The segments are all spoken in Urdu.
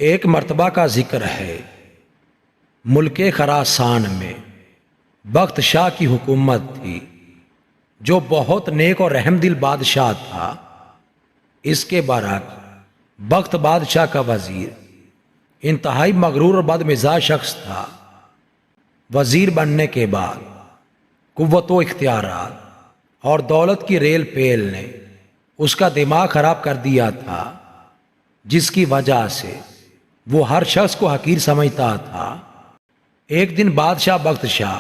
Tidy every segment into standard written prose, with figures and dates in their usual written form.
ایک مرتبہ کا ذکر ہے، ملک خراسان میں بخت شاہ کی حکومت تھی جو بہت نیک اور رحم دل بادشاہ تھا۔ اس کے برعکس بخت بادشاہ کا وزیر انتہائی مغرور اور بد مزاج شخص تھا۔ وزیر بننے کے بعد قوت و اختیارات اور دولت کی ریل پیل نے اس کا دماغ خراب کر دیا تھا، جس کی وجہ سے وہ ہر شخص کو حقیر سمجھتا تھا۔ ایک دن بادشاہ بخت شاہ،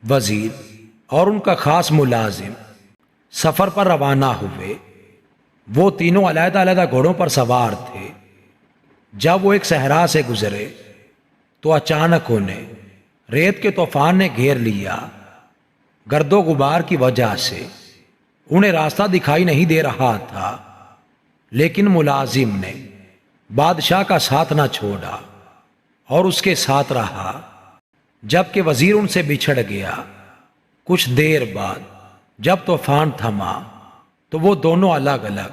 وزیر اور ان کا خاص ملازم سفر پر روانہ ہوئے۔ وہ تینوں علیحدہ علیحدہ گھوڑوں پر سوار تھے۔ جب وہ ایک صحرا سے گزرے تو اچانک انہیں ریت کے طوفان نے گھیر لیا۔ گرد و غبار کی وجہ سے انہیں راستہ دکھائی نہیں دے رہا تھا، لیکن ملازم نے بادشاہ کا ساتھ نہ چھوڑا اور اس کے ساتھ رہا، جبکہ وزیر ان سے بچھڑ گیا۔ کچھ دیر بعد جب طوفان تھما تو وہ دونوں الگ الگ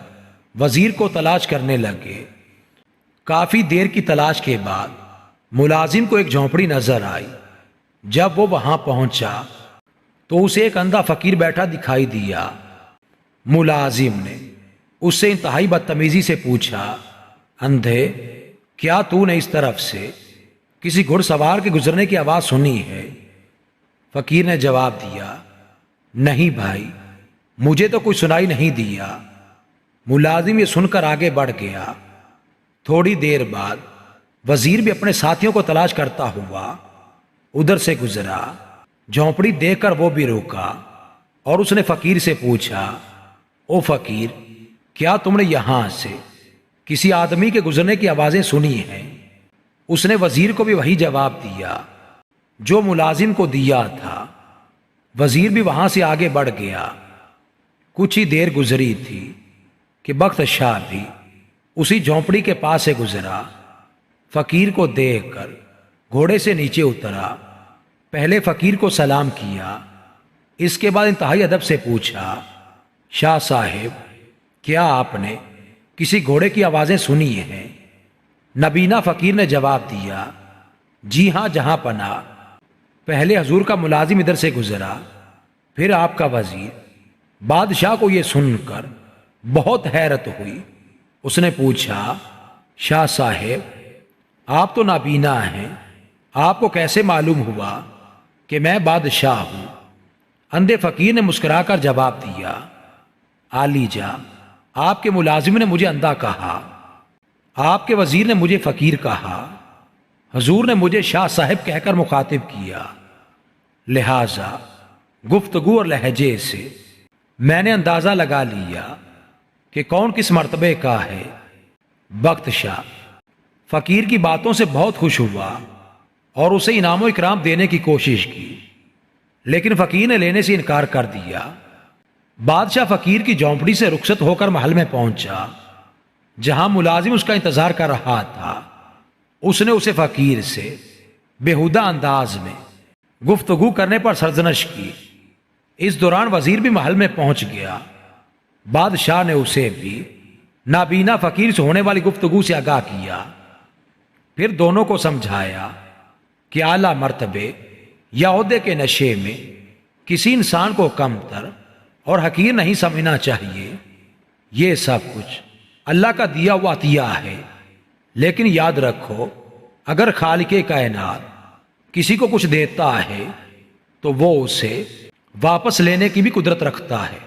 وزیر کو تلاش کرنے لگے۔ کافی دیر کی تلاش کے بعد ملازم کو ایک جھونپڑی نظر آئی۔ جب وہ وہاں پہنچا تو اسے ایک اندھا فقیر بیٹھا دکھائی دیا۔ ملازم نے اس سے انتہائی بدتمیزی سے پوچھا، اندھے، کیا تو نے اس طرف سے کسی گھڑ سوار کے گزرنے کی آواز سنی ہے؟ فقیر نے جواب دیا، نہیں بھائی، مجھے تو کوئی سنائی نہیں دیا۔ ملازم یہ سن کر آگے بڑھ گیا۔ تھوڑی دیر بعد وزیر بھی اپنے ساتھیوں کو تلاش کرتا ہوا ادھر سے گزرا۔ جھونپڑی دیکھ کر وہ بھی روکا اور اس نے فقیر سے پوچھا، او فقیر، کیا تم نے یہاں سے کسی آدمی کے گزرنے کی آوازیں سنی ہیں؟ اس نے وزیر کو بھی وہی جواب دیا جو ملازم کو دیا تھا۔ وزیر بھی وہاں سے آگے بڑھ گیا۔ کچھ ہی دیر گزری تھی کہ بخت شاہ بھی اسی جھونپڑی کے پاس سے گزرا۔ فقیر کو دیکھ کر گھوڑے سے نیچے اترا۔ پہلے فقیر کو سلام کیا، اس کے بعد انتہائی ادب سے پوچھا، شاہ صاحب، کیا آپ نے کسی گھوڑے کی آوازیں سنی ہیں؟ نبینا فقیر نے جواب دیا، جی ہاں جہاں پناہ۔ پہلے حضور کا ملازم ادھر سے گزرا، پھر آپ کا وزیر۔ بادشاہ کو یہ سن کر بہت حیرت ہوئی۔ اس نے پوچھا، شاہ صاحب، آپ تو نابینا ہیں، آپ کو کیسے معلوم ہوا کہ میں بادشاہ ہوں؟ اندھے فقیر نے مسکرا کر جواب دیا، عالی جاں، آپ کے ملازم نے مجھے اندھا کہا، آپ کے وزیر نے مجھے فقیر کہا، حضور نے مجھے شاہ صاحب کہہ کر مخاطب کیا، لہٰذا گفتگو اور لہجے سے میں نے اندازہ لگا لیا کہ کون کس مرتبے کا ہے۔ بخت شاہ فقیر کی باتوں سے بہت خوش ہوا اور اسے انعام و اکرام دینے کی کوشش کی، لیکن فقیر نے لینے سے انکار کر دیا۔ بادشاہ فقیر کی جھونپڑی سے رخصت ہو کر محل میں پہنچا، جہاں ملازم اس کا انتظار کر رہا تھا۔ اس نے اسے فقیر سے بےہودہ انداز میں گفتگو کرنے پر سرزنش کی۔ اس دوران وزیر بھی محل میں پہنچ گیا۔ بادشاہ نے اسے بھی نابینا فقیر سے ہونے والی گفتگو سے آگاہ کیا، پھر دونوں کو سمجھایا کہ اعلیٰ مرتبے یا عہدے کے نشے میں کسی انسان کو کمتر اور حقیر نہیں سمجھنا چاہیے۔ یہ سب کچھ اللہ کا دیا ہوا عطیہ ہے، لیکن یاد رکھو، اگر خالق کائنات کسی کو کچھ دیتا ہے تو وہ اسے واپس لینے کی بھی قدرت رکھتا ہے۔